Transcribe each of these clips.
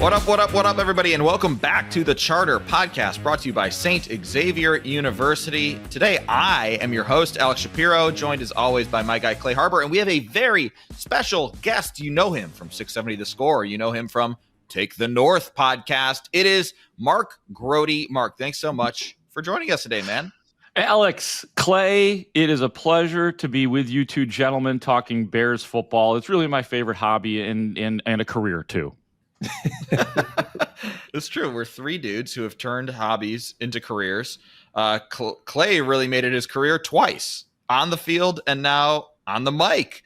What up, everybody, and welcome back to the Charter Podcast, brought to you by St. Xavier University. Today, I am your host, 𝗪𝗓 𝗵𝗶, joined as always by my guy, Clay Harbor, and we have a very special guest. You know him from 670 The Score. You know him from Take the North podcast. It is Mark Grote. Mark, thanks so much for joining us today, man. Alex, Clay, it is a pleasure to be with you two gentlemen talking Bears football. It's really my favorite hobby and a career, too. It's true. We're three dudes who have turned hobbies into careers. Clay really made it his career twice, on the field and now on the mic.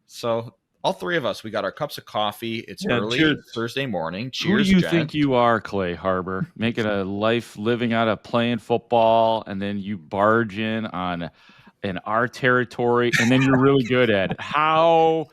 So all three of us, we got our cups of coffee. It's early Thursday morning. Cheers. Who do you think you are, Clay Harbor? Making a life living out of playing football, and then you barge in our territory, and then you're really good at it. How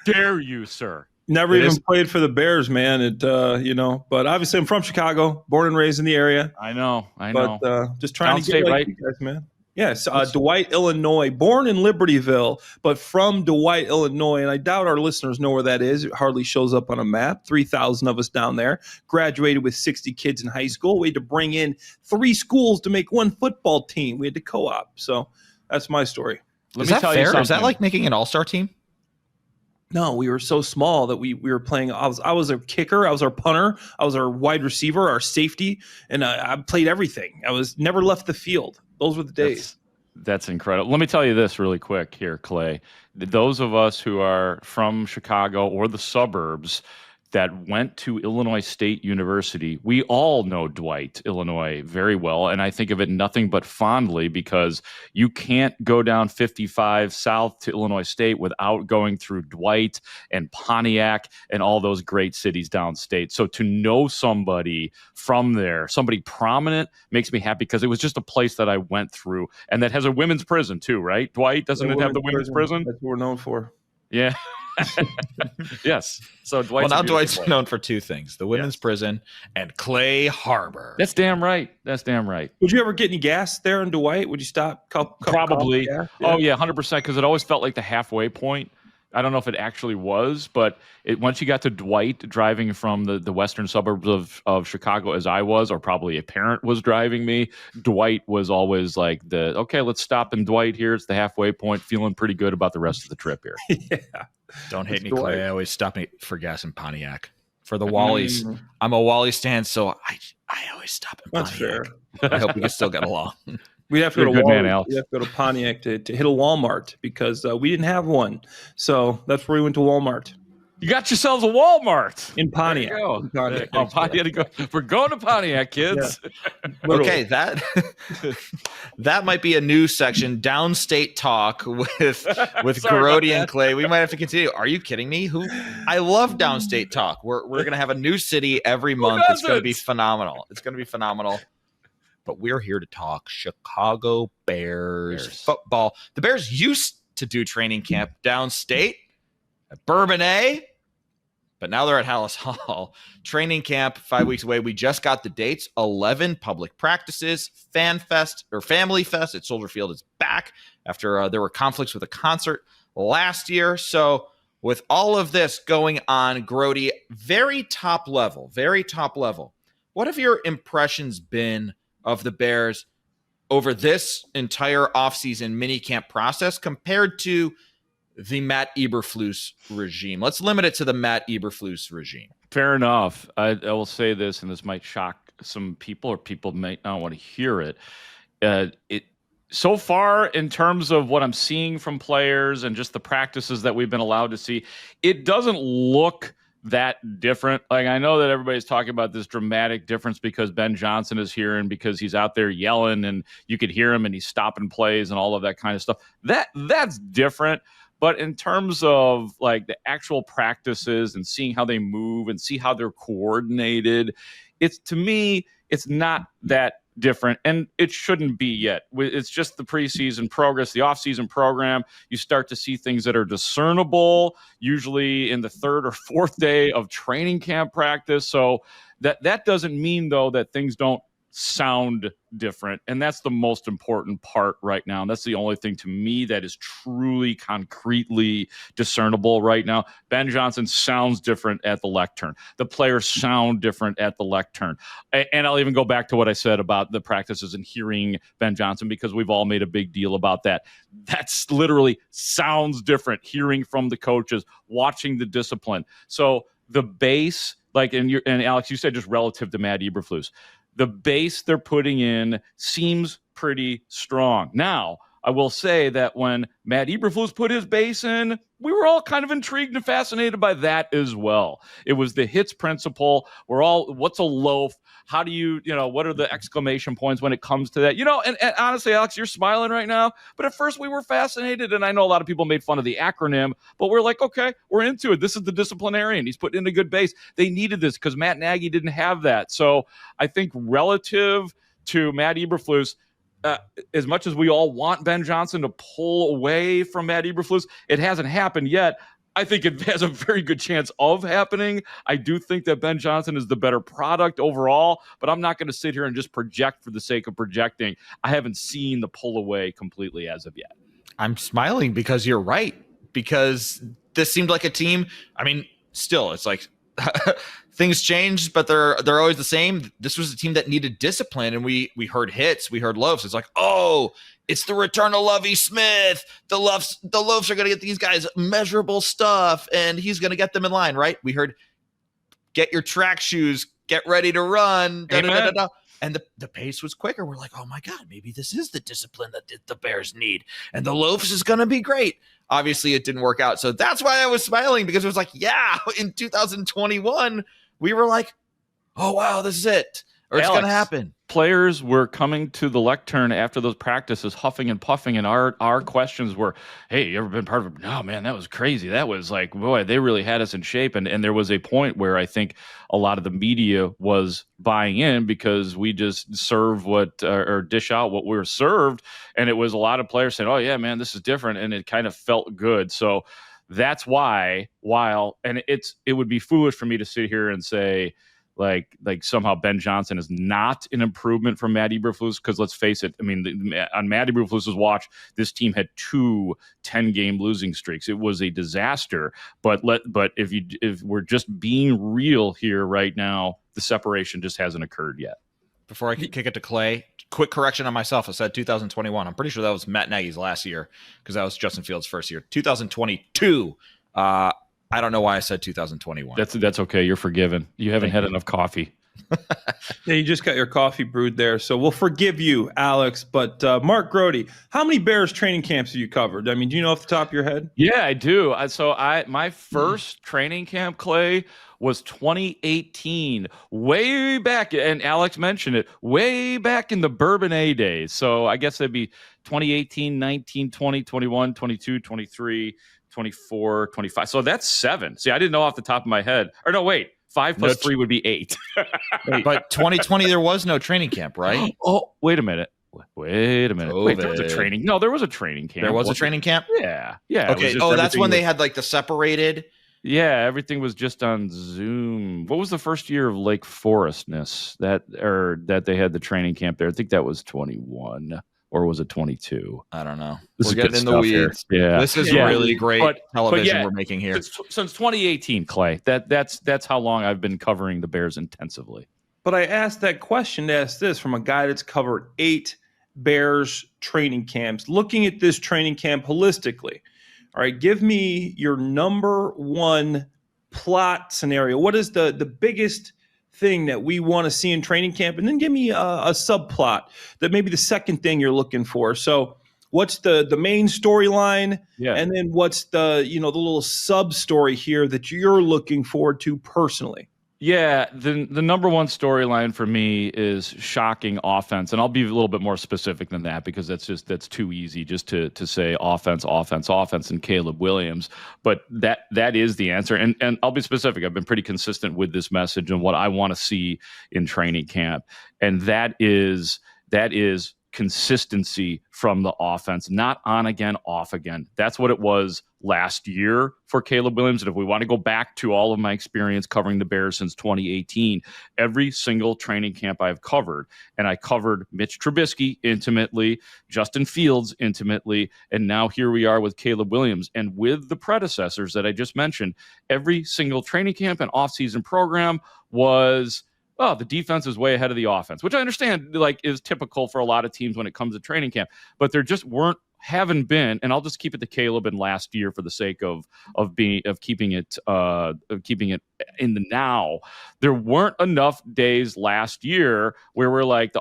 dare you, sir? Never even played for the Bears, man. But obviously I'm from Chicago, born and raised in the area. I know. But just trying to get like you guys, man. Yes, 𝗬𝗏, Illinois, born in Libertyville, but from 𝗬𝗏, Illinois. And I doubt our listeners know where that is. It hardly shows up on a map. 3,000 of us down there. Graduated with 60 kids in high school. We had to bring in 3 schools to make one football team. We had to co-op. So that's my story. Is that fair? Is that like making an all-star team? No, we were so small that we were playing. I was a kicker. I was our punter. I was our wide receiver, our safety, and I played everything. I was never left the field. Those were the days. That's incredible. Let me tell you this really quick here, Clay. Those of us who are from Chicago or the suburbs that went to Illinois State University, we all know Dwight, Illinois, very well. And I think of it nothing but fondly because you can't go down 55 south to Illinois State without going through Dwight and Pontiac and all those great cities downstate. So to know somebody from there, somebody prominent, makes me happy because it was just a place that I went through and that has a women's prison too, right? Dwight, doesn't it have the women's prison? That's what we're known for. Yeah. Yes. So Dwight's known for 2 things: the women's prison and Clay Harbor. That's damn right. Would you ever get any gas there in Dwight? Would you stop? Probably. Oh yeah, 100%. Because it always felt like the halfway point. I don't know if it actually was, but once you got to Dwight, driving from the western suburbs of Chicago as I was, or probably a parent was driving me, Dwight was always like okay, let's stop in Dwight here. It's the halfway point. Feeling pretty good about the rest of the trip here. Yeah. Don't hate me, Clay. I always stop me for gas in Pontiac. For the Wallies. I'm a Wally stan, so I always stop in Pontiac. That's fair. I hope we can still get along. We'd have to go to Walmart. We have to go to Pontiac to hit a Walmart because we didn't have one. So that's where we went to Walmart. You got yourselves a Walmart in Pontiac. Pontiac. We're going to Pontiac, kids. Yeah. Okay, that might be a new section, Downstate Talk with Grote and Clay. We might have to continue. Are you kidding me? I love Downstate Talk. We're going to have a new city every month. It's going to be phenomenal. But we're here to talk Chicago Bears football. The Bears used to do training camp downstate at Bourbonnais, but now they're at Hallis Hall. Training camp 5 weeks away. We just got the dates. 11 public practices. Family Fest at Soldier Field is back after there were conflicts with a concert last year. So with all of this going on, Grote, very top level. What have your impressions been of the Bears over this entire offseason minicamp process compared to the Matt Eberflus regime? Let's limit it to the Matt Eberflus regime. Fair enough. I will say this, and this might shock some people, or people might not want to hear it. So far, in terms of what I'm seeing from players and just the practices that we've been allowed to see, it doesn't look that different. Like, I know that everybody's talking about this dramatic difference because Ben Johnson is here and because he's out there yelling and you could hear him and he's stopping plays and all of that kind of stuff. That's different. But in terms of like the actual practices and seeing how they move and see how they're coordinated, to me, it's not that different, and it shouldn't be yet. It's just the preseason progress, the offseason program. You start to see things that are discernible, usually in the 3rd or 4th day of training camp practice. So that doesn't mean, though, that things don't sound different. And that's the most important part right now. And that's the only thing to me that is truly concretely discernible right now. Ben Johnson sounds different at the lectern. The players sound different at the lectern. And I'll even go back to what I said about the practices and hearing Ben Johnson, because we've all made a big deal about that. That's literally sounds different, hearing from the coaches, watching the discipline. So the base, like, and Alex, you said just relative to Matt Eberflus, the base they're putting in seems pretty strong. Now, I will say that when Matt Eberflus put his base in, we were all kind of intrigued and fascinated by that as well. It was the hits principle. We're all, what's a loaf? How do you, what are the exclamation points when it comes to that? And honestly, Alex, you're smiling right now. But at first we were fascinated. And I know a lot of people made fun of the acronym, but we're like, okay, we're into it. This is the disciplinarian. He's putting in a good base. They needed this because Matt Nagy didn't have that. So I think relative to Matt Eberflus, as much as we all want Ben Johnson to pull away from Matt Eberflus, it hasn't happened yet. I think it has a very good chance of happening. I do think that Ben Johnson is the better product overall, but I'm not going to sit here and just project for the sake of projecting. I haven't seen the pull away completely as of yet. I'm smiling because you're right, because this seemed like a team. I mean, still, it's like things changed, but they're always the same. This was a team that needed discipline, and we heard hits, we heard loafs. It's like, oh, it's the return of Lovie Smith. The loafs are going to get these guys measurable stuff, and he's going to get them in line, right? We heard, get your track shoes, get ready to run. Da, da, da, da, da. And the pace was quicker. We're like, oh my God, maybe this is the discipline that the Bears need. And the loafs is going to be great. Obviously, it didn't work out. So that's why I was smiling, because it was like, yeah, in 2021, we were like, oh, wow, this is it. Or it's going to happen. Players were coming to the lectern after those practices, huffing and puffing, and our questions were, hey, you ever been part of it? No, man, that was crazy. That was like, boy, they really had us in shape. And there was a point where I think a lot of the media was buying in, because we just serve or dish out what we were served. And it was a lot of players saying, oh, yeah, man, this is different. And it kind of felt good. So that's why, it would be foolish for me to sit here and say, like somehow Ben Johnson is not an improvement from Matt Eberflus, because let's face it, I mean, on Matt Eberflus's watch, this team had 2 10-game losing streaks. It was a disaster. But if we're just being real here right now, the separation just hasn't occurred yet. Before I kick it to Clay, quick correction on myself. I said 2021. I'm pretty sure that was Matt Nagy's last year, because that was Justin Fields' first year. 2022. I don't know why I said 2021. That's okay. You're forgiven. You haven't had enough coffee. Yeah, you just got your coffee brewed there, so we'll forgive you, Alex. But Mark Grote, how many Bears training camps have you covered? I mean, do you know off the top of your head? Yeah, I do. My first training camp, Clay, was 2018, way back, and Alex mentioned it, way back in the Bourbon A days. So I guess it'd be 2018, 19, 20, 21, 22, 23, 24, 25. So that's 7. See, I didn't know off the top of my head. Or no, wait. 5 plus 3 would be 8. But 2020, there was no training camp, right? Oh, wait a minute. Wait, there was a training. No, there was a training camp. There was a training camp? Yeah. Okay. Oh, that's when they had like the separated. Yeah, everything was just on Zoom. What was the first year of Lake Forestness that they had the training camp there? I think that was 21. Or was it 22? I don't know. We're getting in the weeds. Yeah, this is really great television we're making here. Since 2018, Clay. That's how long I've been covering the Bears intensively. But I asked that question to ask this from a guy that's covered 8 Bears training camps, looking at this training camp holistically. All right, give me your number one plot scenario. What is the biggest thing that we want to see in training camp? And then give me a subplot that maybe the second thing you're looking for. So what's the main storyline? Yeah. And then what's the little sub story here that you're looking forward to personally? Yeah, the number one storyline for me is shocking offense, and I'll be a little bit more specific than that, because that's too easy just to say offense, and Caleb Williams. But that is the answer, and I'll be specific. I've been pretty consistent with this message and what I want to see in training camp, and that is consistency from the offense, not on again, off again. That's what it was last year for Caleb Williams. And if we want to go back to all of my experience covering the Bears since 2018, every single training camp I've covered, and I covered Mitch Trubisky intimately, Justin Fields intimately, and now here we are with Caleb Williams. And with the predecessors that I just mentioned, every single training camp and offseason program was, oh, the defense is way ahead of the offense, which I understand is typical for a lot of teams when it comes to training camp, but there just haven't been, and I'll just keep it to Caleb and last year for the sake of keeping it in the now. There weren't enough days last year where we're like,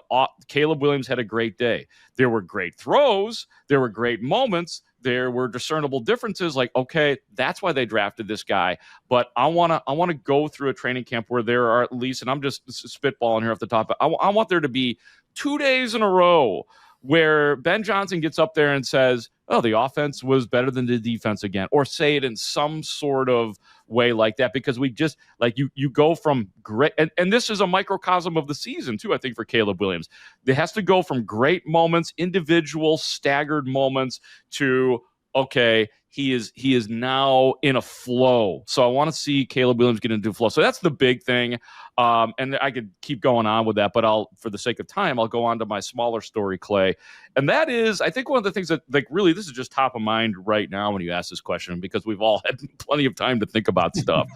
Caleb Williams had a great day. There were great throws, there were great moments, there were discernible differences. Like, okay, that's why they drafted this guy. But I want to go through a training camp where there are at least, and I'm just spitballing here off the top, but I want there to be 2 days in a row where Ben Johnson gets up there and says, oh, the offense was better than the defense again, or say it in some sort of way like that, because we just, you go from great, and this is a microcosm of the season too, I think, for Caleb Williams. It has to go from great moments, individual staggered moments, to, okay, he is now in a flow. So I want to see Caleb Williams get into a flow. So that's the big thing. And I could keep going on with that, but for the sake of time, I'll go on to my smaller story, Clay. And that is, I think one of the things that, really, this is just top of mind right now when you ask this question, because we've all had plenty of time to think about stuff.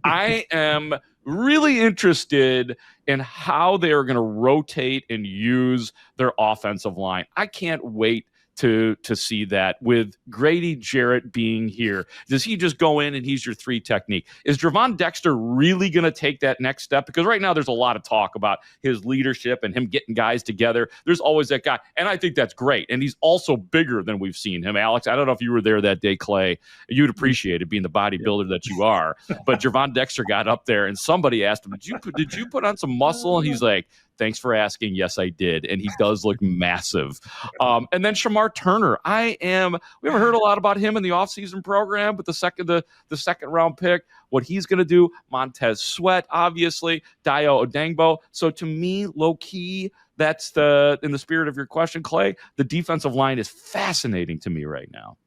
I am really interested in how they are going to rotate and use their offensive line. I can't wait to see that with Grady Jarrett being here. Does he just go in and he's your 3 technique? Is Gervon Dexter really going to take that next step? Because right now there's a lot of talk about his leadership and him getting guys together. There's always that guy, and I think that's great. And he's also bigger than we've seen him. Alex, I don't know if you were there that day, Clay. You'd appreciate it, being the bodybuilder that you are. But Gervon Dexter got up there and somebody asked him, did you put on some muscle? And he's like, thanks for asking. Yes, I did. And he does look massive. And then Shamar Turner. We haven't heard a lot about him in the offseason program, but the second round pick, what he's going to do, Montez Sweat, obviously, Dayo Odeyingbo. So to me, low key, that's in the spirit of your question, Clay, the defensive line is fascinating to me right now.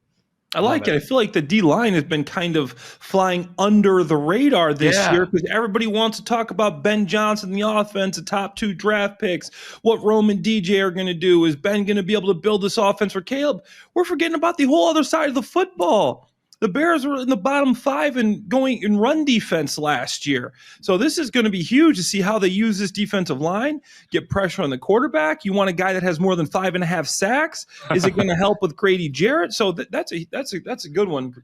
I like it. I feel like the D-line has been kind of flying under the radar this year because everybody wants to talk about Ben Johnson, the offense, the top 2 draft picks, what Rome and DJ are going to do. Is Ben going to be able to build this offense for Caleb? We're forgetting about the whole other side of the football. The Bears were in the bottom 5 and going in run defense last year. So this is going to be huge to see how they use this defensive line, get pressure on the quarterback. You want a guy that has more than 5.5 sacks. Is it going to help with Grady Jarrett? So that's a good one.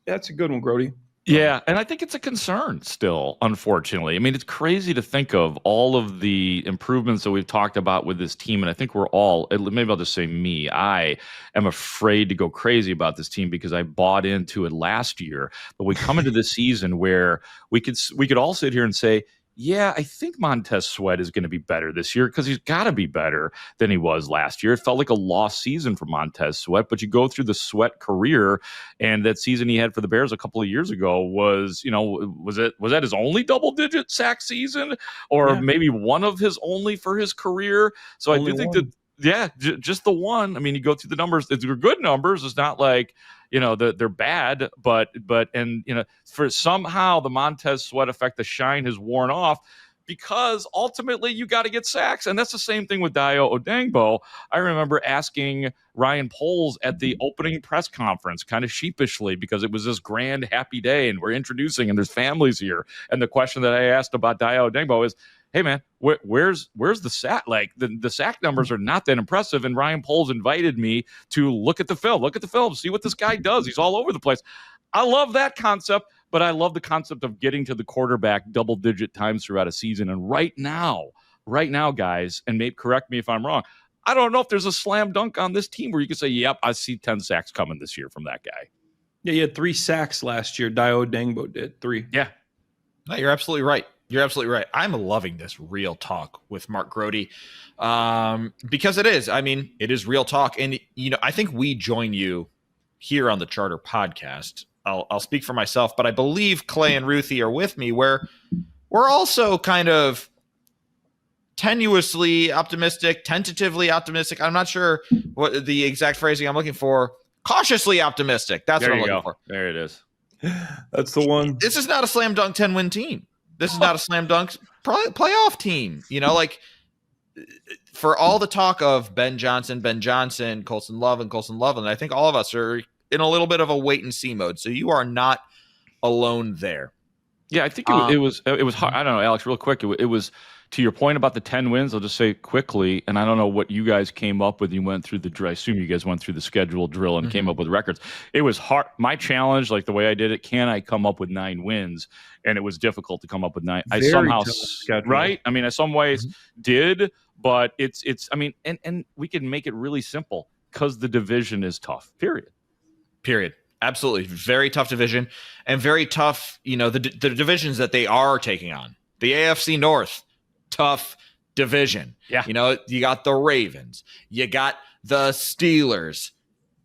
That's a good one, Grote. Yeah, and I think it's a concern still, unfortunately. I mean, it's crazy to think of all of the improvements that we've talked about with this team, and I think we're all, maybe I'll just say me, I am afraid to go crazy about this team because I bought into it last year. But we come into this season where we could all sit here and say, yeah, I think Montez Sweat is going to be better this year because he's got to be better than he was last year. It felt like a lost season for Montez Sweat, but you go through the Sweat career, and that season he had for the Bears a couple of years ago was that his only double-digit sack season, or maybe one of his only for his career? So only I do think one. Just the one. I mean, you go through the numbers; they're good numbers. It's not like, they're bad, but for somehow the Montez Sweat effect, the shine has worn off, because ultimately you got to get sacks. And that's the same thing with Dayo Odeyingbo. I remember asking Ryan Poles at the opening press conference, kind of sheepishly, because it was this grand, happy day and we're introducing and there's families here. And the question that I asked about Dayo Odeyingbo is, hey man, where's the sack? Like the sack numbers are not that impressive. And Ryan Poles invited me to look at the film, see what this guy does. He's all over the place. I love that concept, but I love the concept of getting to the quarterback double-digit times throughout a season. And right now, guys, and maybe correct me if I'm wrong, I don't know if there's a slam dunk on this team where you can say, yep, I see 10 sacks coming this year from that guy. Yeah, he had 3 sacks last year. Dayo Odeyingbo did 3. Yeah. No, you're absolutely right. I'm loving this real talk with Mark Grote, because it is real talk. And, I think we join you here on the Charter podcast. I'll speak for myself, but I believe Clay and Ruthie are with me, where we're also kind of tenuously optimistic, tentatively optimistic. I'm not sure what the exact phrasing I'm looking for. Cautiously optimistic. That's what I'm looking for. There it is. That's the one. This is not a slam dunk 10-win team. This is not a slam dunk playoff team. You know, like for all the talk of Ben Johnson, Colson Love, and I think all of us are in a little bit of a wait and see mode. So you are not alone there. Yeah, I think it was hard. I don't know, Alex, real quick. It was to your point about the 10 wins. I'll just say quickly, and I don't know what you guys came up with. You went through I assume you guys went through the schedule drill and came up with records. It was hard. My challenge, like the way I did it, can I come up with 9 wins? And it was difficult to come up with 9. I somehow, right? I mean, in some ways did, but it's. I mean, and we can make it really simple because the division is tough. Period. Absolutely. Very tough division and very tough, you know, the divisions that they are taking on. The AFC North, tough division. Yeah. You know, you got the Ravens, you got the Steelers,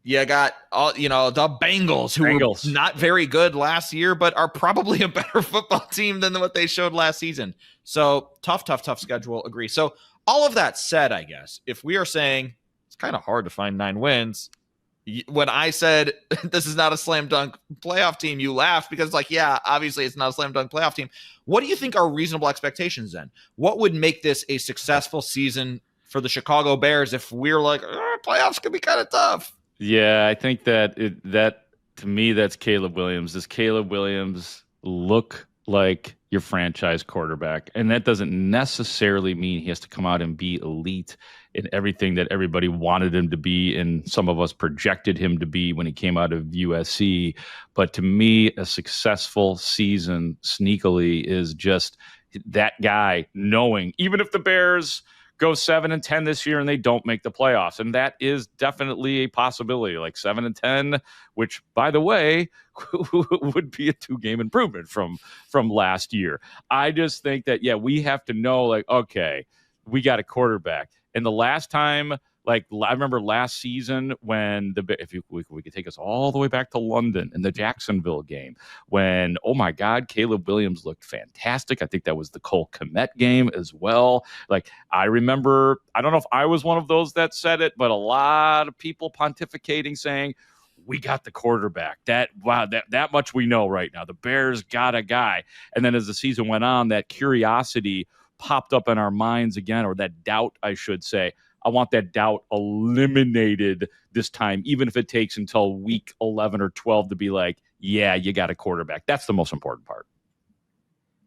you got all, you know, the Bengals, who were not very good last year, but are probably a better football team than what they showed last season. So tough schedule. Agree. So all of that said, I guess, if we are saying it's kind of hard to find 9 wins, when I said this is not a slam dunk playoff team, you laughed because like, yeah, obviously it's not a slam dunk playoff team. What do you think are reasonable expectations then? What would make this a successful season for the Chicago Bears if we're like, playoffs could be kind of tough? Yeah, I think that to me, that's Caleb Williams. Does Caleb Williams look like your franchise quarterback? And that doesn't necessarily mean he has to come out and be elite in everything that everybody wanted him to be and some of us projected him to be when he came out of USC. But to me, a successful season sneakily is just that guy knowing, even if the Bears go 7-10 this year and they don't make the playoffs, and that is definitely a possibility, like 7-10, which, by the way, would be a 2-game improvement from last year. I just think that, yeah, we have to know, like, okay, we got a quarterback. And the last time, like, I remember last season when we could take us all the way back to London in the Jacksonville game when, oh my God, Caleb Williams looked fantastic. I think that was the 𝗁cie 𝗰𝗶𝗹 game as well. Like, I remember, I don't know if I was one of those that said it, but a lot of people pontificating saying, we got the quarterback. That much we know right now. The Bears got a guy. And then as the season went on, that curiosity popped up in our minds again, or that doubt, I should say. I want that doubt eliminated this time, even if it takes until week 11 or 12 to be like, yeah, you got a quarterback. That's the most important part.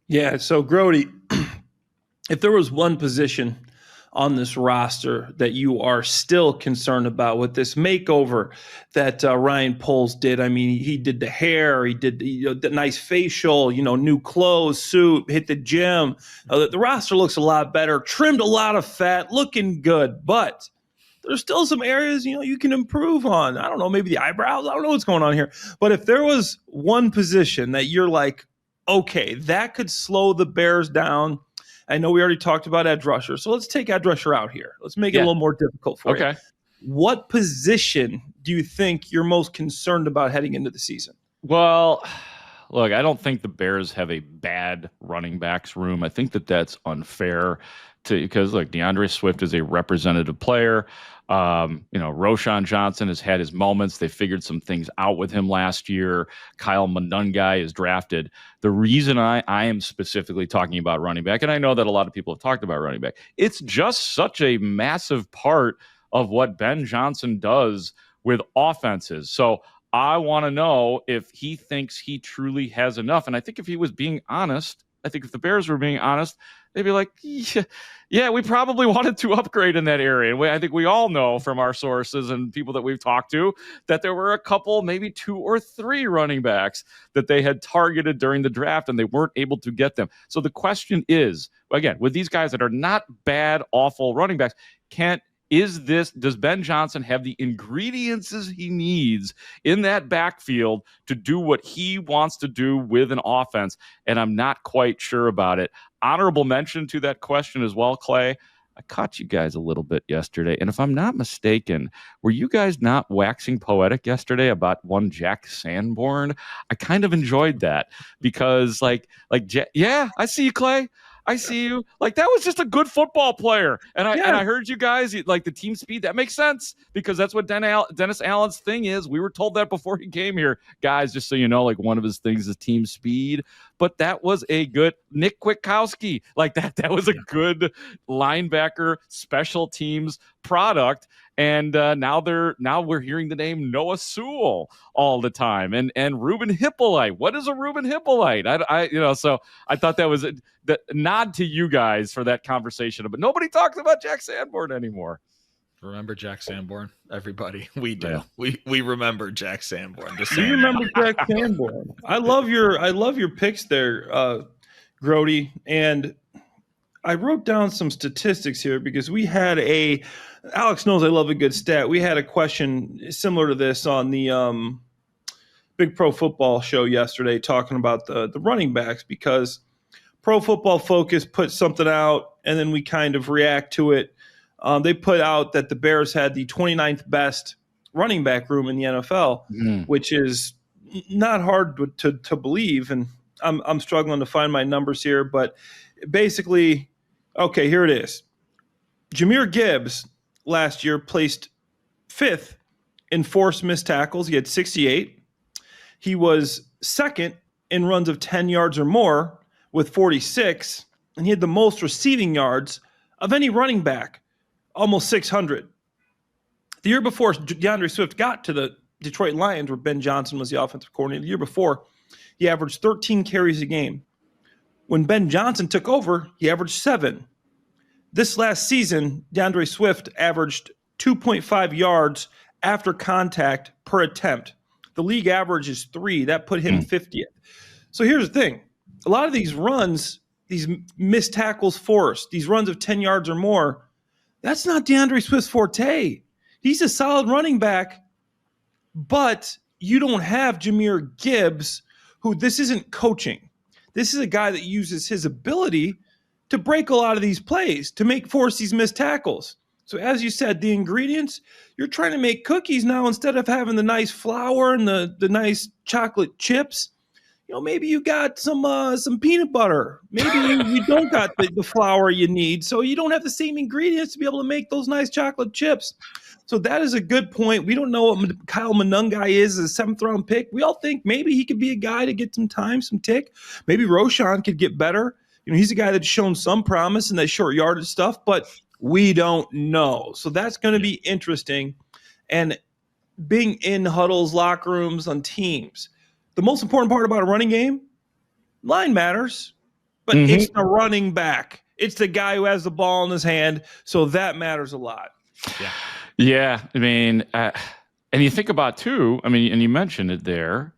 Yeah, so Grote, if there was one position on this roster that you are still concerned about with this makeover that Ryan Poles did. I mean, he did the hair, he did the nice facial, new clothes, suit, hit the gym. The roster looks a lot better, trimmed a lot of fat, looking good, but there's still some areas, you can improve on. I don't know, maybe the eyebrows. I don't know what's going on here. But if there was one position that you're like, okay, that could slow the Bears down. I know we already talked about edge rusher, so let's take edge rusher out here. Let's make it a little more difficult for you. What position do you think you're most concerned about heading into the season? Well, look, I don't think the Bears have a bad running backs room. I think that's unfair because look, DeAndre Swift is a representative player. Roschon Johnson has had his moments. They figured some things out with him last year. Kyle Monungai is drafted. The reason I am specifically talking about running back, and I know that a lot of people have talked about running back, it's just such a massive part of what Ben Johnson does with offenses. So I want to know if he thinks he truly has enough. And I think if he was being honest, I think if the Bears were being honest, they'd be like, yeah, we probably wanted to upgrade in that area. And I think we all know from our sources and people that we've talked to that there were a couple, maybe 2 or 3 running backs that they had targeted during the draft and they weren't able to get them. So the question is, again, with these guys that are not bad, awful running backs, does Ben Johnson have the ingredients he needs in that backfield to do what he wants to do with an offense? And I'm not quite sure about it. Honorable mention to that question as well, Clay. I caught you guys a little bit yesterday. And if I'm not mistaken, were you guys not waxing poetic yesterday about one Jack Sanborn? I kind of enjoyed that because yeah, I see you, Clay. I see you. Like, that was just a good football player. And I heard you guys, like the team speed. That makes sense because that's what Dennis Allen's thing is. We were told that before he came here. Guys, just so you know, like one of his things is team speed. But that was a good Nick Kwiatkowski. Like that was a good linebacker, special teams product. And now we're hearing the name Noah Sewell all the time, and Ruben Hippolyte. What is a Ruben Hippolyte? So I thought that was the nod to you guys for that conversation. But nobody talks about Jack Sanborn anymore. Remember Jack Sanborn, everybody? We do. Yeah. We remember Jack Sanborn. Do you remember Jack Sanborn? I love your picks there, Grote, and I wrote down some statistics here because we had Alex knows I love a good stat. We had a question similar to this on the Big Pro Football show yesterday talking about the running backs because Pro Football Focus put something out and then we kind of react to it. They put out that the Bears had the 29th best running back room in the NFL, which is not hard to believe. And I'm struggling to find my numbers here, but basically, okay, here it is. Jahmyr Gibbs last year placed 5th in forced missed tackles. He had 68. He was 2nd in runs of 10 yards or more with 46, and he had the most receiving yards of any running back, almost 600. The year before DeAndre Swift got to the Detroit Lions, where Ben Johnson was the offensive coordinator, the year before, he averaged 13 carries a game. When Ben Johnson took over, he averaged 7. This last season, DeAndre Swift averaged 2.5 yards after contact per attempt. The league average is 3. That put him 50th. So here's the thing. A lot of these runs, these missed tackles forced, these runs of 10 yards or more, that's not DeAndre Swift's forte. He's a solid running back, but you don't have Jahmyr Gibbs, who this isn't coaching. This is a guy that uses his ability to break a lot of these plays, to force these missed tackles. So as you said, the ingredients, you're trying to make cookies now instead of having the nice flour and the nice chocolate chips. Maybe you got some peanut butter. Maybe you don't got the flour you need, so you don't have the same ingredients to be able to make those nice chocolate chips. So that is a good point. We don't know what Kyle Monungai is as a 7th-round pick. We all think maybe he could be a guy to get some time, some tick. Maybe Roschon could get better. He's a guy that's shown some promise in that short yardage stuff, but we don't know. So that's going to be interesting. And being in huddles, locker rooms, on teams, the most important part about a running game, line matters, but it's the running back. It's the guy who has the ball in his hand, so that matters a lot. Yeah. I mean, and you think about, too, and you mentioned it there,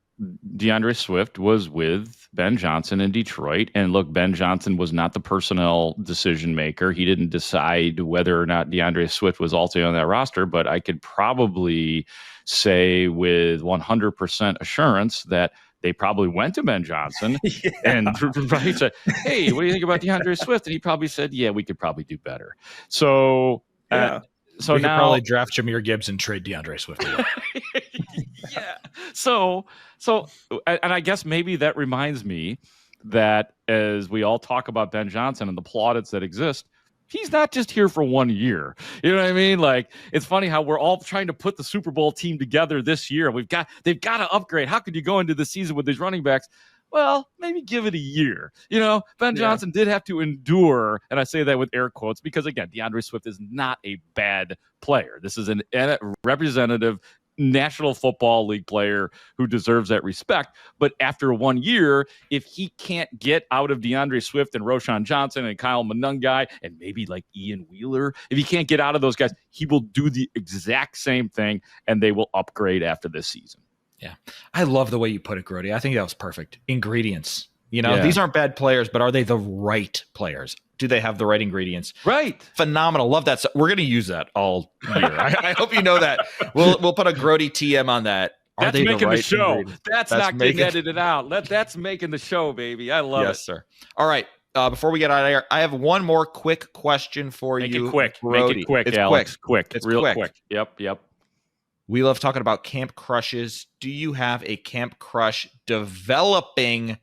DeAndre Swift was with Ben Johnson in Detroit. And look, Ben Johnson was not the personnel decision maker. He didn't decide whether or not DeAndre Swift was also on that roster. But I could probably say with 100% assurance that they probably went to Ben Johnson and said, hey, what do you think about DeAndre Swift? And he probably said, yeah, we could probably do better. So, so we could probably draft Jahmyr Gibbs and trade DeAndre Swift away. So, and I guess maybe that reminds me that as we all talk about Ben Johnson and the plaudits that exist, he's not just here for 1 year. You know what I mean? Like, it's funny how we're all trying to put the Super Bowl team together this year. They've got to upgrade. How could you go into the season with these running backs? Well, maybe give it a year. Ben Johnson did have to endure, and I say that with air quotes because, again, DeAndre Swift is not a bad player. This is a representative National Football League player who deserves that respect. But after 1 year, if he can't get out of DeAndre Swift and Roschon Johnson and Kyle Monungai and maybe like Ian Wheeler, if he can't get out of those guys, he will do the exact same thing and they will upgrade after this season. Yeah. I love the way you put it, Grote. I think that was perfect. Ingredients. These aren't bad players, but are they the right players? Do they have the right ingredients? Right. Phenomenal. Love that. So we're going to use that all year. I hope you know that. We'll put a Grote TM on that. That's making the show. That's not getting edited out. That's making the show, baby. I love it. Yes, sir. All right. Before we get out of here, I have one more quick question for you. Make it quick. Grote. Make it quick, it's Alex. Quick. It's real quick. Quick. Yep. We love talking about camp crushes. Do you have a camp crush developing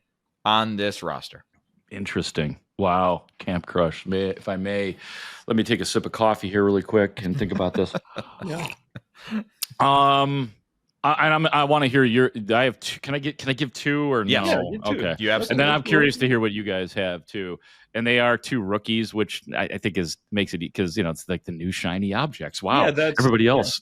on this roster? Interesting. Wow, Camp Crush. If I may, let me take a sip of coffee here really quick and think about this. Yeah. I want to hear your. I have two, can I give two or Yes. no? Yeah, two. Okay. You absolutely. And then I'm curious to hear what you guys have too. And they are two rookies, which I think makes it because it's like the new shiny objects. Wow. Yeah, everybody else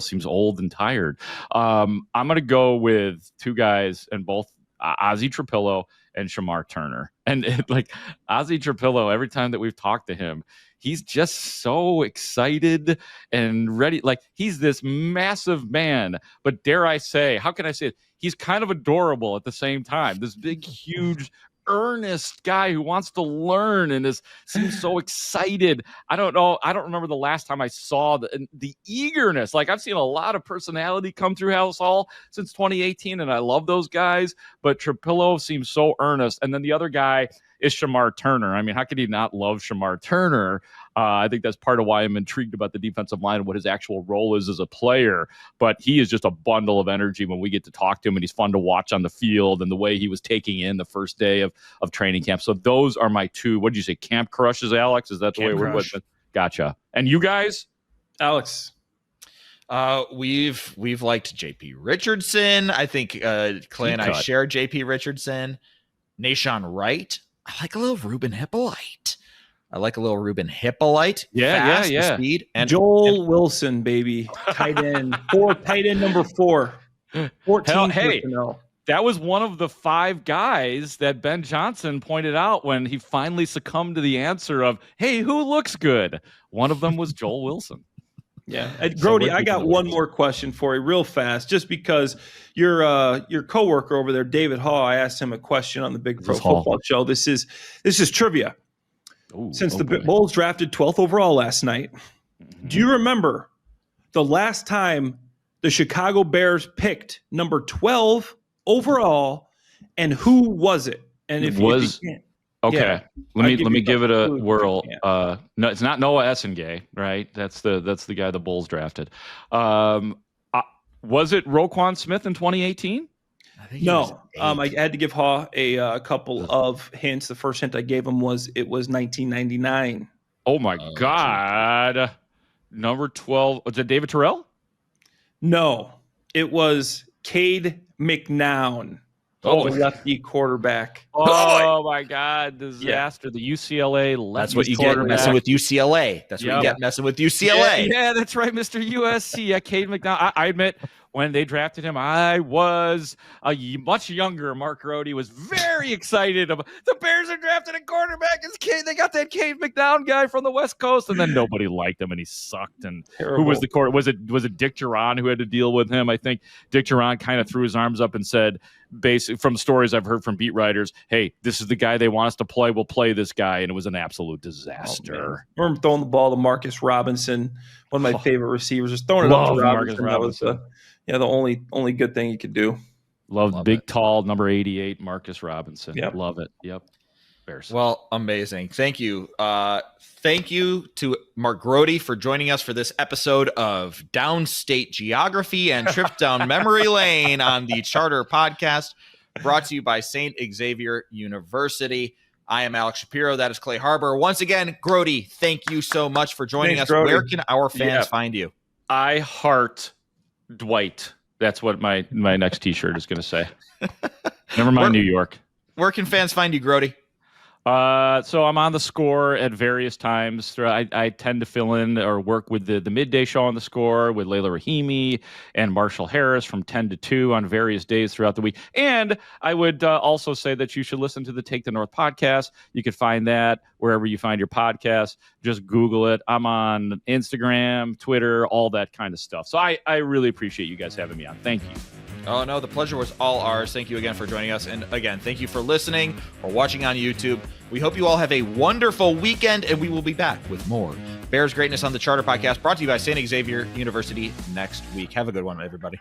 seems old and tired. I'm gonna go with two guys and both 𝗁cie𝗰𝗶𝗹 and Shemar Turner. And 𝗁cie𝗰𝗶𝗹, every time that we've talked to him, he's just so excited and ready. Like, he's this massive man, but dare I say, how can I say it? He's kind of adorable at the same time. This big, huge, earnest guy who wants to learn and seems so excited. I don't know. I don't remember the last time I saw the eagerness. Like, I've seen a lot of personality come through Halas Hall since 2018, and I love those guys. But 𝗰𝗶𝗹 seems so earnest. And then the other guy is Shemar Turner. I mean, how could he not love Shemar Turner? I think that's part of why I'm intrigued about the defensive line and what his actual role is as a player. But he is just a bundle of energy when we get to talk to him, and he's fun to watch on the field and the way he was taking in the first day of training camp. So those are my two. What did you say? Camp crushes, Alex? Is that the way we're with? Gotcha. And you guys? Alex? We've liked J.P. Richardson. I think Clay and I share J.P. Richardson. Nahshon Wright. I like a little Reuben Hippolyte. Yeah. Speed. And Joel Wilson, baby. Tight end. Tight end number 4. 14 personnel. That was one of the 5 guys that Ben Johnson pointed out when he finally succumbed to the answer of, hey, who looks good? One of them was Joel Wilson. Yeah. Grote, I got one more question for you real fast, just because your coworker over there, David Hall, I asked him a question on the Big Pro Football Show. This is trivia. Since the Bulls drafted 12th overall last night, do you remember the last time the Chicago Bears picked number 12 overall, and who was it? And if you can't. Okay, yeah, let me give it a whirl. No, it's not 𝗻𝗁cie, right? That's the guy the Bulls drafted. Was it Roquan Smith in 2018? No, I had to give Haw a couple of hints. The first hint I gave him was it was 1999. Oh my God! Number 12 was it David Terrell? No, it was Cade McNown. Lefty quarterback. Oh my God! Disaster. The UCLA lefty. That's what you get messing with UCLA. That's what you get messing with UCLA. Yeah, that's right, Mr. USC. Cade McNown. I admit, when they drafted him, I was a much younger Mark Grote. Was very excited about the Bears are drafting a quarterback. They got that Cade McNown guy from the West Coast, and then nobody liked him, and he sucked. And terrible. Who was the court? Was it Dick Duran who had to deal with him? I think Dick Duran kind of threw his arms up and said, basically, from stories I've heard from beat writers, hey, this is the guy they want us to play. We'll play this guy. And it was an absolute disaster. I remember throwing the ball to Marcus Robinson, one of my favorite receivers. Just throwing it up to Robinson. That was the only good thing you could do. Love big, tall, number 88, Marcus Robinson. Yep. Love it. Yep. Bears. Well, amazing. Thank you. Thank you to Mark Grote for joining us for this episode of Downstate Geography and Trip Down Memory Lane on the Charter Podcast, brought to you by St. Xavier University. I am Alex 𝗮𝘀. That is Clay Harbor. Once again, Grote, thank you so much for joining us. Grote. Where can our fans find you? I heart Dwight. That's what my next T-shirt is going to say. Never mind New York. Where can fans find you, Grote? So I'm on the Score at various times. I tend to fill in or work with the midday show on the Score with Layla Rahimi and Marshall Harris from 10 to 2 on various days throughout the week. And I would also say that you should listen to the Take the North podcast. You can find that wherever you find your podcast. Just Google it. I'm on Instagram, Twitter, all that kind of stuff. So I really appreciate you guys having me on. Thank you. Oh, no, the pleasure was all ours. Thank you again for joining us. And again, thank you for listening or watching on YouTube. We hope you all have a wonderful weekend, and we will be back with more Bears Greatness on the Charter Podcast, brought to you by St. Xavier University next week. Have a good one, everybody.